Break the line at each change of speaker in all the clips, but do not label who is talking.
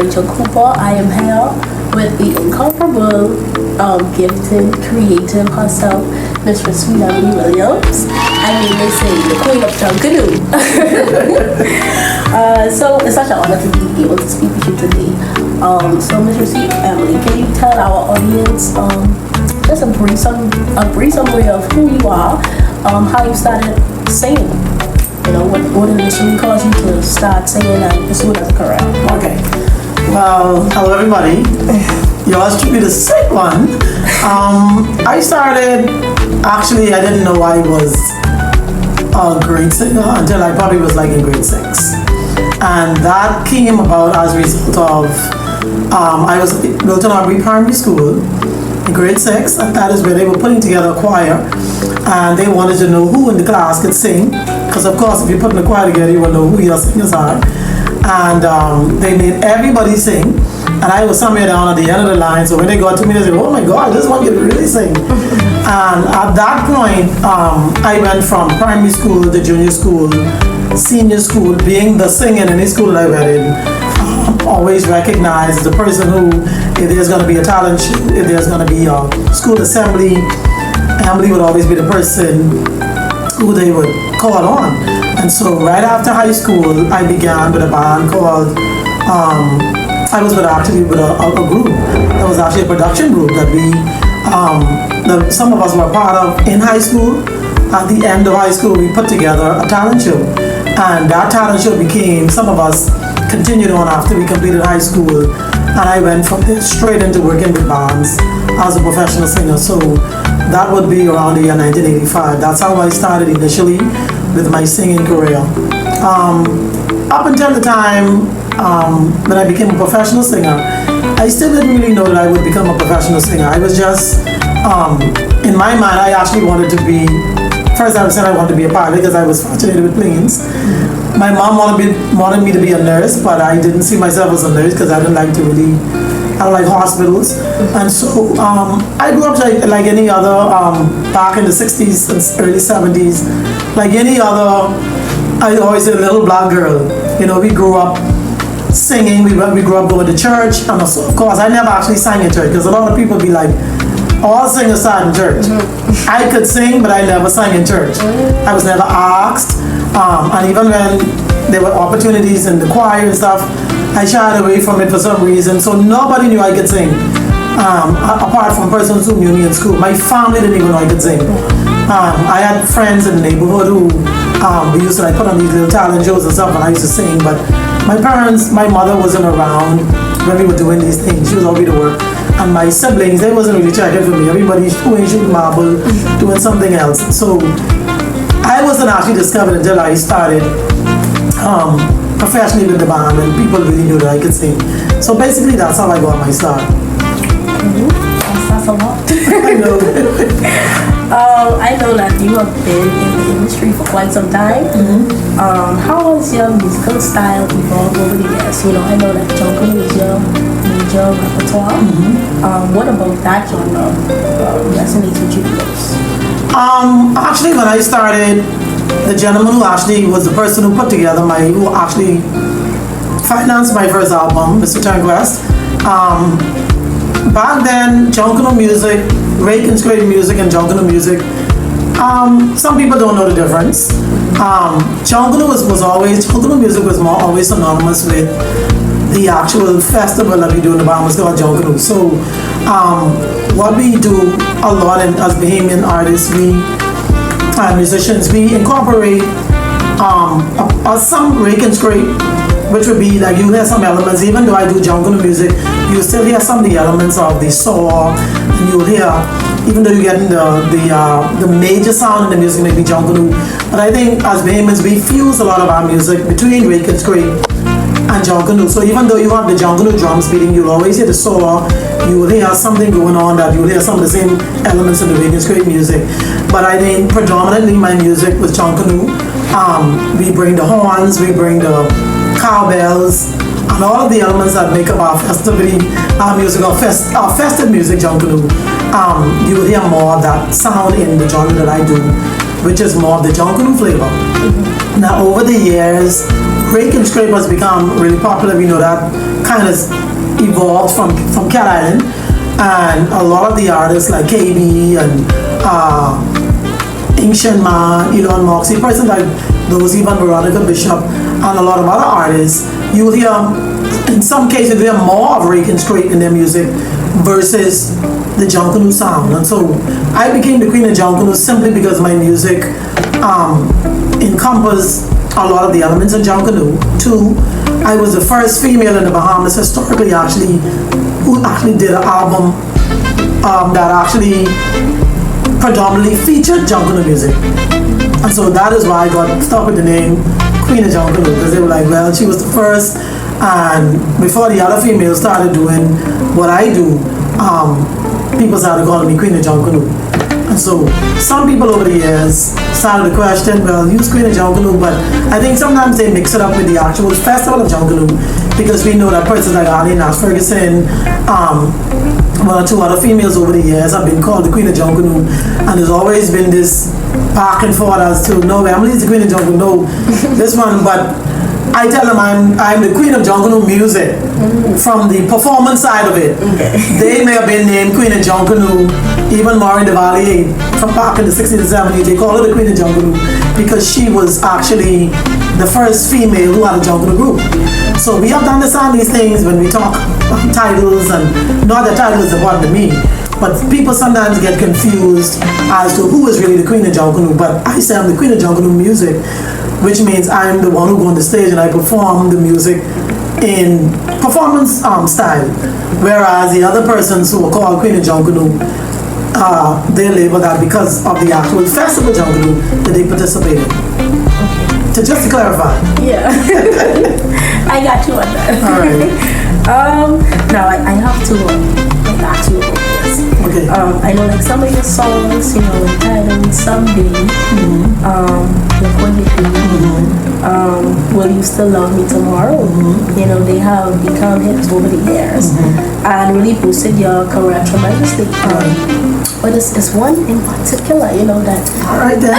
Rachel Cooper. I am here with the incomparable, gifted, creative herself, Miss Roswina Lee Williams. I mean, they say the queen of Junkanoo. So it's such an honor to be able to speak with you today. So Miss Roswina Emily, can you tell our audience just a brief summary of who you are, how you started singing? You know, what initially caused you to start singing and pursue it as a career?
Okay. Well, hello everybody. Yours truly the sick one. I started, actually I didn't know I was a great singer until I probably was like in grade 6. And that came about as a result of, I was at Milton Aubrey Primary School in grade 6, and that is where they were putting together a choir, and they wanted to know who in the class could sing, because of course if you're putting a choir together you will know who your singers are. And they made everybody sing, and I was somewhere down at the end of the line, so when they got to me they said, oh my god, this one can really sing. And at that point I went from primary school to junior school, senior school, being the singer in any school that I went in, always recognized as the person who, if there's going to be a talent show, if there's going to be a school assembly, Emily would always be the person who they would call on. And so right after high school, I began with a band called, I was actually with a group. That was actually a production group that some of us were part of in high school. At the end of high school, we put together a talent show. And that talent show became, some of us continued on after we completed high school, and I went from there straight into working with bands as a professional singer. So that would be around the year 1985. That's how I started initially with my singing career. Up until the time when I became a professional singer, I still didn't really know that I would become a professional singer. I was just, in my mind, I actually wanted to be, first I said I wanted to be a pilot because I was fascinated with planes. My mom wanted me to be a nurse, but I didn't see myself as a nurse because I don't like hospitals. And so I grew up like any other, back in the 60s and early 70s, like any other, I always say little black girl. You know, we grew up singing, we grew up going to church, and so, of course I never actually sang in church because a lot of people be like, all singers start in church. I could sing, but I never sang in church. I was never asked. And even when there were opportunities in the choir and stuff, I shied away from it for some reason. So nobody knew I could sing, apart from persons who knew me in school. My family didn't even know I could sing. I had friends in the neighborhood who we used to put on these little talent shows and stuff, and I used to sing. But my mother wasn't around when we were doing these things. She was always to work. And my siblings, they wasn't really checking for me. Everybody's shooting marble, doing something else. So I wasn't actually discovered until I started professionally with the band, and people really knew that I could sing. So basically that's how I got my start.
That's a lot.
I know.
I know that you have been in the industry for quite some time. How has your musical style evolved over the years? You know, I know that Junkanoo is your major repertoire. What about that genre resonates with you most?
Actually, when I started, the gentleman who actually was the person who put together who actually financed my first album, Mr. Turnquest. Back then, Junkanoo music, Reconstructed music and Junkanoo music, some people don't know the difference. Junkanoo music was always synonymous with the actual festival that we do in the Bahamas called Junkanoo. So what we do a lot as Bahamian artists, musicians, we incorporate some reconstruct, which would be like you hear some elements, even though I do Junkanoo music, you still hear some of the elements of the saw, and you'll hear, even though you're getting the major sound in the music may be Junkanoo. But I think as Bahamians, we fuse a lot of our music between reconstruct and Junkanoo. So even though you have the Junkanoo drums beating, you'll always hear the saw, you will hear something going on that you'll hear some of the same elements in the reconstruct music. But I think predominantly my music was Junkanoo. We bring the horns, we bring the cowbells, and all of the elements that make up our festivity, our music, our festive music, Junkanoo. You will hear more of that sound in the genre that I do, which is more of the Junkanoo flavor. Now over the years, break and scrape has become really popular. We know that kind of evolved from Cat Island, and a lot of the artists like KB and Ancient Man, Elon Moxie, person like those, even Veronica Bishop, and a lot of other artists, you will hear, in some cases, you hear more of rake and scrape in their music versus the Junkanoo sound. And so I became the queen of Junkanoo simply because my music encompassed a lot of the elements of Junkanoo. Two, I was the first female in the Bahamas historically who actually did an album that actually predominantly featured Junkanoo music. And so that is why I got stuck with the name Queen of Junkanoo, because they were like, well, she was the first, and before the other females started doing what I do, people started calling me Queen of Junkanoo. And so some people over the years started to question, well, use Queen of Junkanoo, but I think sometimes they mix it up with the actual festival of Junkanoo, because we know that persons like Arlene Nash Ferguson, one or two other females over the years have been called the Queen of Junkanoo, and there's always been this back and forth as to, no, Emily's the Queen of Junkanoo, no, this one, but I tell them I'm the Queen of Junkanoo music from the performance side of it. Okay. They may have been named Queen of Junkanoo, even Maureen DeValier from back in the 60s and 70s, they call her the Queen of Junkanoo because she was actually the first female who had a Junkanoo group. So we have to understand these things when we talk titles, and not that title is important to me, but people sometimes get confused as to who is really the Queen of Junkanoo. But I say I'm the Queen of Junkanoo music, which means I'm the one who go on the stage and I perform the music in performance style. Whereas the other persons who are called Queen of Junkanoo, they label that because of the actual festival Junkanoo that they participate in. To just to clarify.
Yeah. I got you on that.
All right.
Now I have to ask you about this.
Okay.
I know like some of your songs, entitled Someday, like what you do, Will You Still Love Me Tomorrow? They have become hits over the years and really boosted your career tremendously. But it's one in particular, that.
All right then.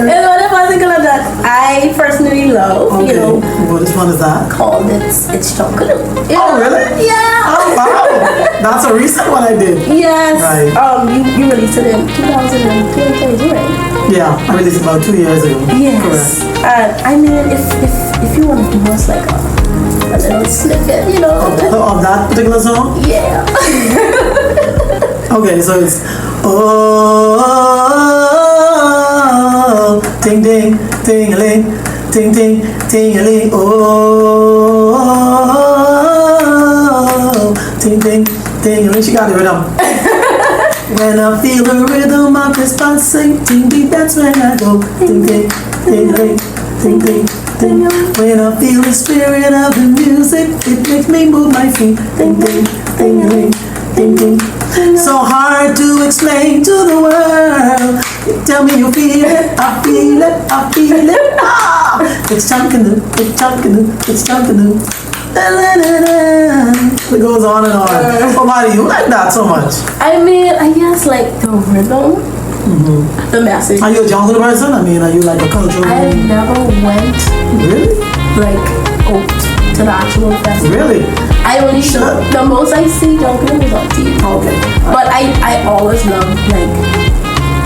It's one in particular that I personally love.
Okay. What one is that?
Called It's Junkanoo.
Oh really?
Yeah.
Oh wow. That's a recent one I did.
Yes.
Right.
You released it in 2022, right?
Yeah, I released it about 2 years ago.
Yes.
Correct.
I mean, if you want to give us like a little snippet,
Of that particular song?
Yeah.
Okay, so it's oh, ting ting ting-a-ling, ting ting ting-a-ling, oh, ting ting ting-a-ling. She got the rhythm. When I feel the rhythm of this pulsing, ting ting, that's when I go ting ting ting-a-ling, ting ting ting. When I feel the spirit of the music, it makes me move my feet, ting ting ting-a-ling, ting ting. So hard to explain to the world. You tell me you feel it, I feel it, I feel it. Ah, it's Junkanoo, it's Junkanoo, it's Junkanoo. It goes on and on. But why do you like that so much?
I mean, I guess like the rhythm, the message.
Are you a Junkanoo person? I mean, are you like a cultural?
I never went
Really?
like out to the actual festival.
Really?
I only show the most I see Junkanoo is on TV.
Okay.
But I always love like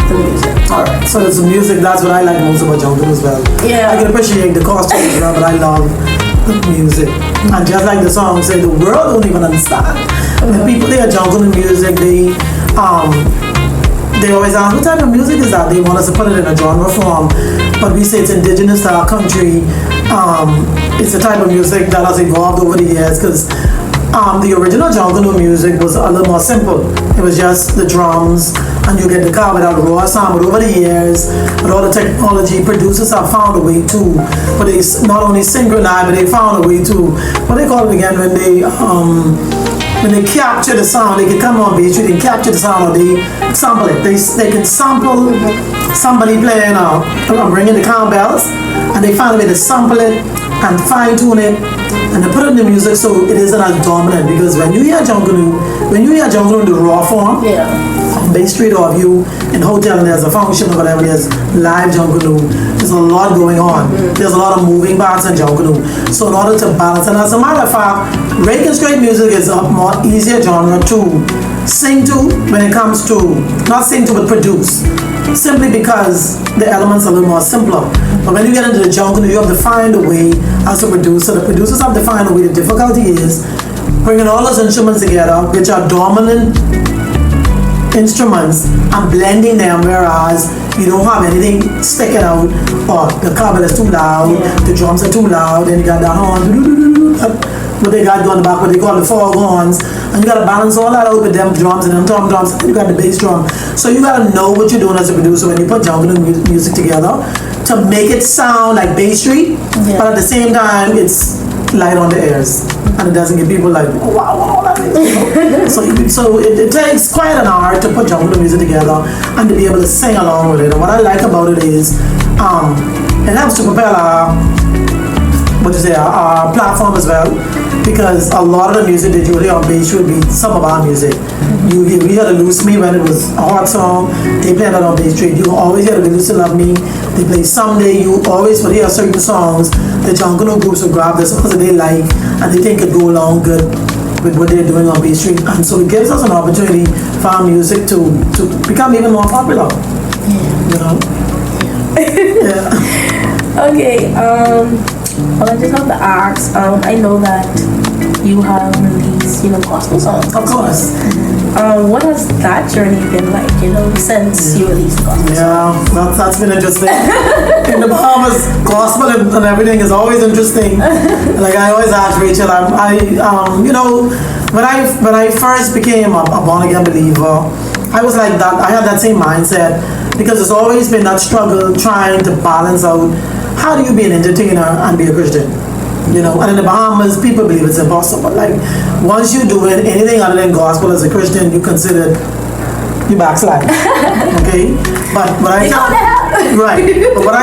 the music.
Alright, so it's the music, that's what I like most about Junkanoo as well.
Yeah.
I can appreciate the costumes as well, but I love the music. And just like the song say, the world don't even understand. When people hear Junkanoo music, they always ask, what type of music is that? They want us to put it in a genre form, but we say it's indigenous to our country. It's a type of music that has evolved over the years, because the original Junkanoo music was a little more simple. It was just the drums, and you get the car without a raw sound. But over the years, with all the technology, producers have found a way to, but they not only synchronize, but they found a way to, what they call it again, when they capture the sound, they can come on beach, they can capture the sound, or they sample it. They can sample somebody playing, ringing the cowbells, and they find a way to sample it and fine tune it, and they put it in the music so it isn't as dominant. Because when you hear Junkanoo in the raw form, Bay Street, or if you in a hotel and there's a function or whatever, there's live jungle. There's a lot going on. There's a lot of moving parts in jungle. So in order to balance, and as a matter of fact, reggae and straight music is a more easier genre to sing to when it comes to, not sing to, but produce. Simply because the elements are a little more simpler. But when you get into the jungle, you have to find a way as a producer. The producers have to find a way. The difficulty is bringing all those instruments together, which are dominant instruments, and blending them, whereas you don't have anything sticking out, or the carbon is too loud, the drums are too loud, and you got the horn, what they got going back, what they call the four horns, and you got to balance all that out with them drums and them tom drums, and you got the bass drum. So you got to know what you're doing as a producer when you put jungle music together to make it sound like Bay Street, but at the same time it's light on the ears, and it doesn't get people like, oh, wow, that is. So it takes quite an art to put jungle music together and to be able to sing along with it. And what I like about it is it helps to propel our platform as well, because a lot of the music that you hear on Bay Street would be some of our music. We hear the Lose Me when it was a hot song, they play that on Bay Street. You always hear the Lose to Love Me, they play Someday. You always would hear certain songs the jungle groups will grab the songs that they like and they think could go along good with what they're doing on Bay Street. And so it gives us an opportunity for our music to become even more popular. You know?
Okay, well, I just have to ask, I know that you have released, gospel songs.
Of course.
What has that journey been like, since you released gospel songs?
Yeah, that's been interesting. In the Bahamas, gospel and everything is always interesting. Like I always ask Rachel, when I first became a born-again believer, I was like that, I had that same mindset, because it's always been that struggle trying to balance out how do you be an entertainer and be a Christian? And in the Bahamas, people believe it's impossible. Like, once you're doing anything other than gospel as a Christian, you consider you backslide. Okay? But what I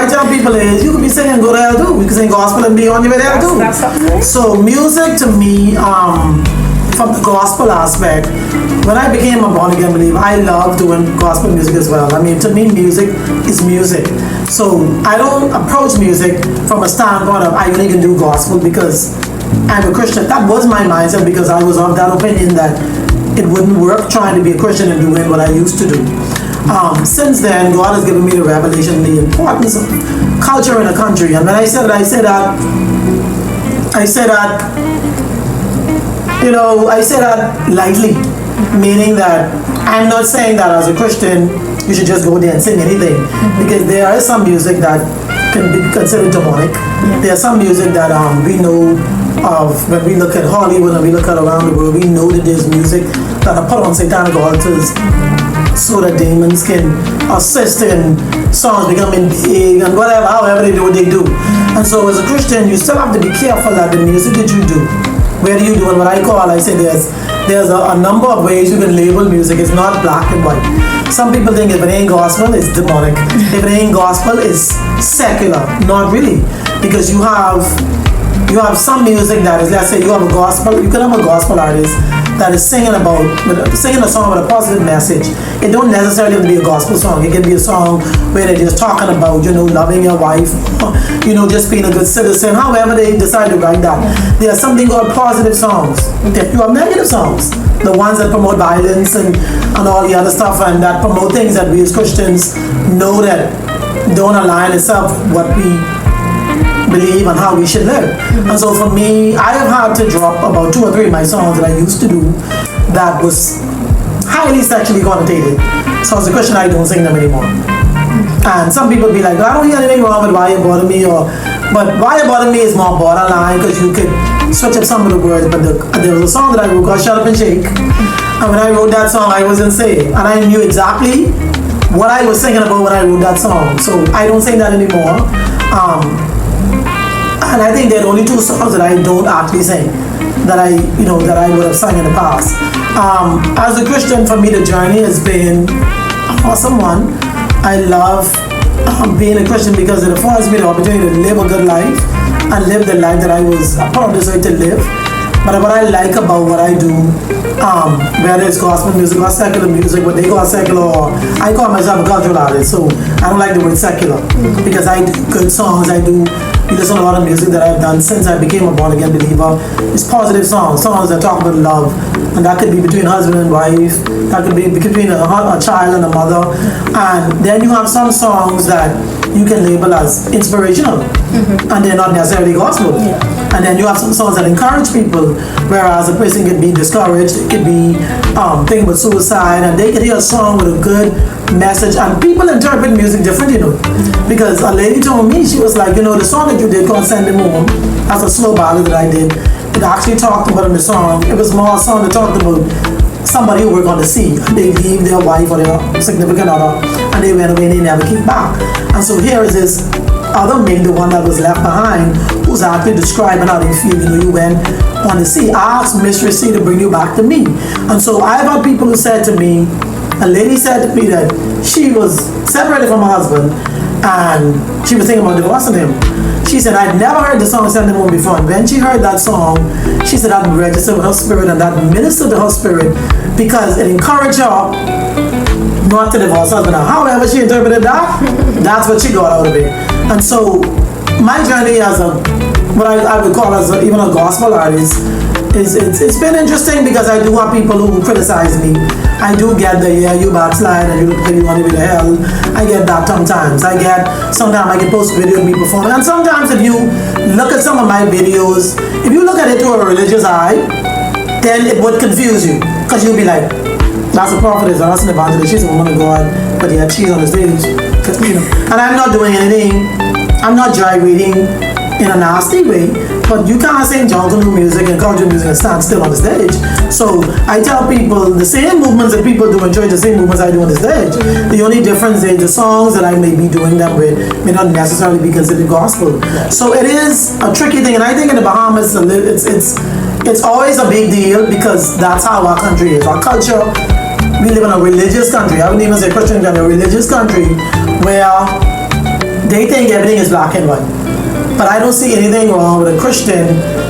tell people is, you can be singing go to hell too. You can sing gospel and be on your way there too.
That's something.
So music to me, from the gospel aspect, when I became a born-again believer, I love doing gospel music as well. I mean, to me, music is music. So I don't approach music from a standpoint of I only can do gospel because I'm a Christian. That was my mindset, because I was of that opinion that it wouldn't work trying to be a Christian and doing what I used to do. Since then, God has given me the revelation, the importance of culture in a country. And when I say that lightly, meaning that I'm not saying that as a Christian you should just go there and sing anything, because there is some music that can be considered demonic. There's some music that we know of when we look at Hollywood and we look at around the world. We know that there's music that are put on satanic altars so that demons can assist in songs becoming big and whatever, however they do what they do. And so as a Christian, you still have to be careful that the music that you do, where do you do it? What I say there's a number of ways you can label music. It's not black and white. Some people think if it ain't gospel, it's demonic. If it ain't gospel, it's secular. Not really, because you have some music that is, let's say you can have a gospel artist that is singing a song with a positive message. It don't necessarily have to be a gospel song. It can be a song where they're just talking about, loving your wife, just being a good citizen, however they decide to write that. There's something called positive songs. You have negative songs, the ones that promote violence and all the other stuff, and that promote things that we as Christians know that don't align itself what we believe and how we should live. And so for me, I have had to drop about 2 or 3 of my songs that I used to do that was highly sexually connotated. So as a Christian, I don't sing them anymore. And some people be like, I don't hear anything wrong with Why You Bother Me, but Why You Bother Me is more borderline, because you could switch up some of the words. But there was a song that I wrote called Shut Up and Shake. And when I wrote that song, I wasn't saved. And I knew exactly what I was singing about when I wrote that song. So I don't sing that anymore. And I think there are only 2 songs that I don't actually sing that I would have sung in the past. As a Christian, for me, the journey has been an awesome one. I love being a Christian because it affords me the opportunity to live a good life and live the life that I was put on this earth to live. But what I like about what I do, whether it's gospel music or secular music, what they call secular, or I call myself a cultural artist, so I don't like the word secular because I do good songs. You listen to a lot of music that I've done since I became a born again believer. It's positive songs that talk about love, and that could be between husband and wife, that could be between a child and a mother, and then you have some songs that you can label as inspirational, and they're not necessarily gospel. And then you have some songs that encourage people, whereas a person could be discouraged, it could be thinking about suicide, and they could hear a song with a good message. And people interpret music different, because a lady told me, she was like, the song that you did called Send Them Home, that's a slow ballad that I did, it actually talked about in the song, it was more a song that talked about somebody who worked on the sea. They leave their wife or their significant other, and they went away and they never came back. And so here is this other mate, the one that was left behind, who's actually describing how they feel. You went on the sea. I asked Mistress C to bring you back to me. And so I've had people who said to me, a lady said to me that she was separated from her husband and she was thinking about divorcing him. She said, I'd never heard the song Send Them Home before. And when she heard that song, she said that registered with her spirit and that ministered to her spirit because it encouraged her not to divorce her husband. However she interpreted that, that's what she got out of it. And so my journey as what I would call as even a gospel artist, it's been interesting because I do have people who criticize me. I do get you backslide and you look like you want to be to hell. I get that sometimes. Sometimes I can post a video of me performing. And sometimes if you look at some of my videos, if you look at it through a religious eye, then it would confuse you. Because you'll be like, that's a prophetess, that's an evangelist, she's a woman of God, but yet she's on the stage. And I'm not doing anything, I'm not gyrating in a nasty way, but you can't sing jungle music and country music and stand still on the stage. So I tell people the same movements that people do in church, the same movements I do on the stage. The only difference is the songs that I may be doing them with may not necessarily be considered gospel. So it is a tricky thing, and I think in the Bahamas it's always a big deal because that's how our country is. Our culture, we live in a religious country. I wouldn't even say Christian country, a religious country where they think everything is black and white. But I don't see anything wrong with a Christian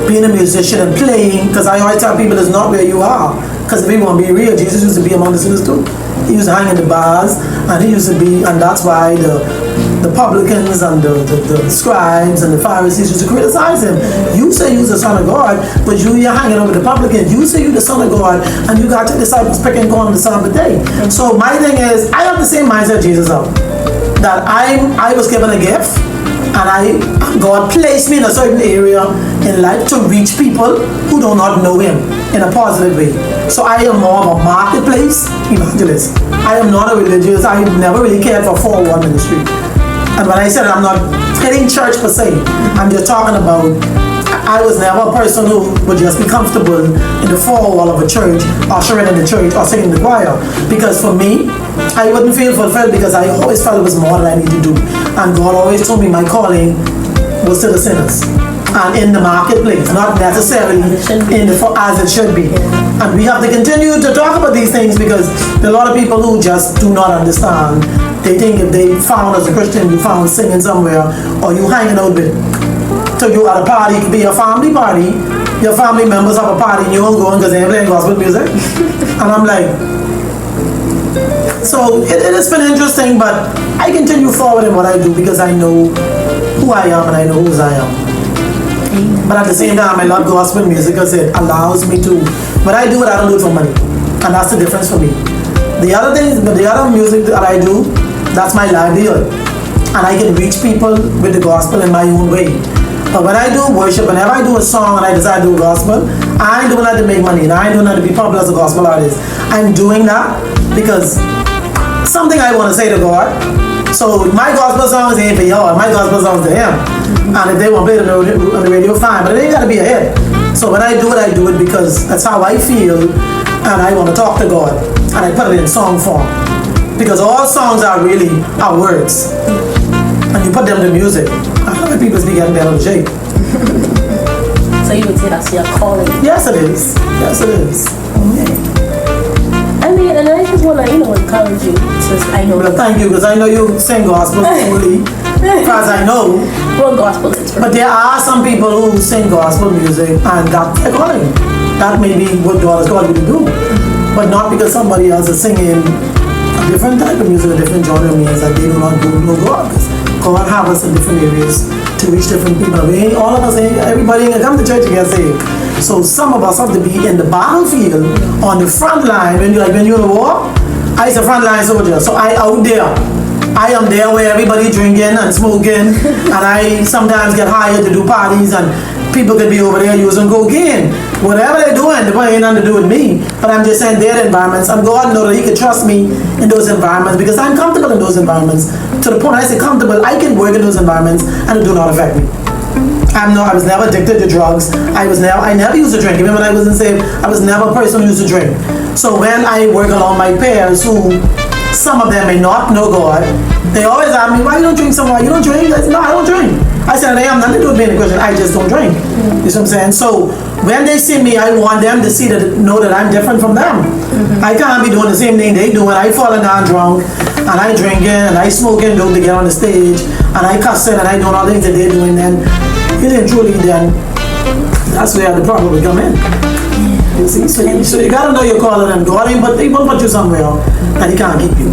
being a musician and playing, because I always tell people it's not where you are. Because if we want to be real, Jesus used to be among the sinners too. He used to hang in the bars, and he used to be, and that's why the publicans and the scribes and the Pharisees used to criticize him. You say you're the Son of God, but you're hanging over the publicans. You say you're the Son of God, and you got your disciples picking corn on the Sabbath day. So my thing is, I have the same mindset Jesus has. That I was given a gift, and God placed me in a certain area in life to reach people who do not know Him in a positive way. So I am more of a marketplace evangelist. I am not a religious. I never really cared for 4-1 ministry. And when I said I'm not hitting church per se, I'm just talking about I was never a person who would just be comfortable in the four wall of a church, ushering in the church, or singing the choir. Because for me, I wouldn't feel fulfilled because I always felt it was more than I need to do. And God always told me my calling was to the sinners and in the marketplace, not necessarily as it should be. And we have to continue to talk about these things because there are a lot of people who just do not understand. They think if they found as a Christian, you found singing somewhere, or you hanging out with, so you at a party, it could be a family party, your family members have a party and you don't go because they're playing gospel music. And I'm like, so it has been interesting, but I continue forward in what I do because I know who I am and I know whose I am. But at the same time, I love gospel music because it allows me to, when I do it, I don't do it for money. And that's the difference for me. The other things, the other music that I do, that's my livelihood. And I can reach people with the gospel in my own way. But when I do worship, whenever I do a song and I decide to do gospel, I ain't doing that to make money and I ain't doing that to be popular as a gospel artist. I'm doing that because something I want to say to God. So my gospel songs ain't for y'all, my gospel songs to Him. And if they want to play it on the radio, fine, but it ain't got to be a hit. So when I do it because that's how I feel and I want to talk to God. And I put it in song form. Because all songs are really our words. And you put them to music. A lot of people be getting better in shape.
So you would say that's your calling?
Yes, it is. Yes, it is.
I mean, and I just want to, encourage you. I know.
Well, thank you, because I know you sing gospel fully. As far as I know.
Well, gospel is.
But there are some people who sing gospel music and that's their calling. that may be what God has called you to do. But not because somebody else is singing a different type of music, a different genre means that they do not know God. Because God has us in different areas to reach different people. We ain't, all of us, ain't, everybody ain't gonna come to church and get saved. So some of us have to be in the battlefield, on the front line. When you're in the war, I is a frontline soldier, so I out there. I am there where everybody drinking and smoking, and I sometimes get hired to do parties, and people could be over there using cocaine. Whatever they're doing, they ain't nothing to do with me. But I'm just saying their environments, and God knows that He can trust me in those environments because I'm comfortable in those environments. To the point I say comfortable, I can work in those environments and it do not affect me. I was never addicted to drugs. I never used to drink. Even when I wasn't saved, I was never a person who used to drink. So when I work along my peers who, some of them may not know God, they always ask me, why you don't drink somewhere? You don't drink? I said, no, I don't drink. I said, I have nothing to do with being a Christian. I just don't drink. You see what I'm saying? So when they see me, I want them to know that I'm different from them. I can't be doing the same thing they do. And I falling down drunk, and I drinking, and I smoking dope to get on the stage, and I cussing, and I doing all the things that they're doing. Then really and truly, then that's where the problem will come in. You see, so you gotta know your calling, and God ain't but He won't put you somewhere that He can't keep you.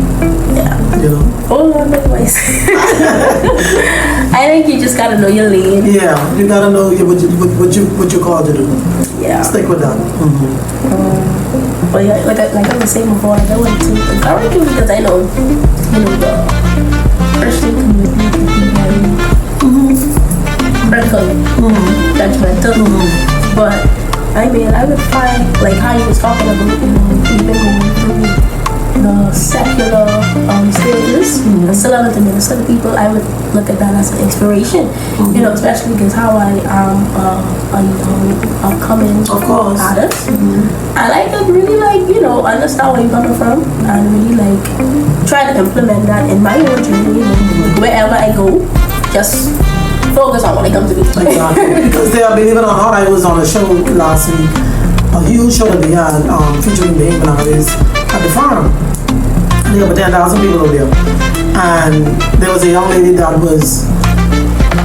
Yeah.
You know.
Oh, advice. I think you just gotta know your lane.
Yeah, you gotta know what you're called to do.
Yeah.
Stick with that.
But yeah, like I was saying before, like I went to because I know, the Christian community can be very critical, judgmental. But I mean, I would find like how you was talking about, even going through the secular stages, and still having to minister to people. I would look at that as an inspiration, especially because how I am a upcoming artist. I like to really understand where you're coming from and really try to implement that in my own journey. Wherever I go, just focus on what I come to do.
Exactly. Because believe it or not, I was on a show last week, a huge show that we had featuring the Bahamian artists at the farm. And there were 10,000 people over there. And there was a young lady that was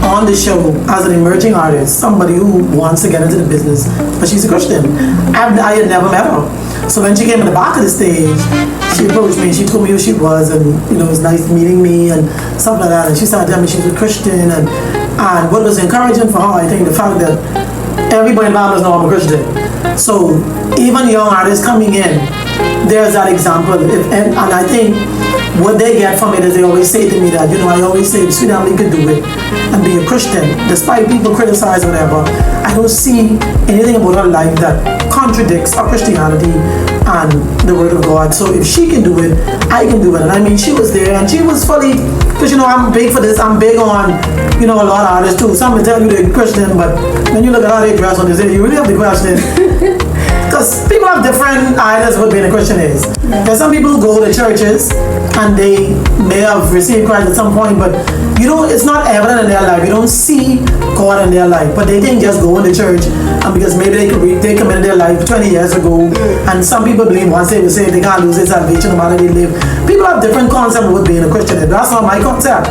on the show as an emerging artist, somebody who wants to get into the business, but she's a Christian. I had never met her. So when she came in the back of the stage, she approached me, she told me who she was, and it was nice meeting me and stuff like that. And she started telling me she was a Christian, and what was encouraging for her, I think, the fact that everybody in Bahamas know I'm a Christian. So even young artists coming in, there's that example. And I think what they get from it is they always say to me that, I always say, sweet Emily could do it and be a Christian. Despite people criticize or whatever, I don't see anything about her life that contradicts our Christianity and the Word of God. So if she can do it, I can do it. And I mean, she was there and she was fully, because I'm big for this, I'm big on, a lot of artists too. Some will tell you they're Christian, but when you look at how they dress on this day, you really have to question. Because people have different ideas of what being a Christian is. There's some people who go to churches and they may have received Christ at some point, but it's not evident in their life. You don't see God in their life, but they think just going to church, and because maybe they committed their life 20 years ago, and some people believe once they were saved, they can't lose their salvation no matter they live. People have different concepts of what being a Christian is. That's not my concept.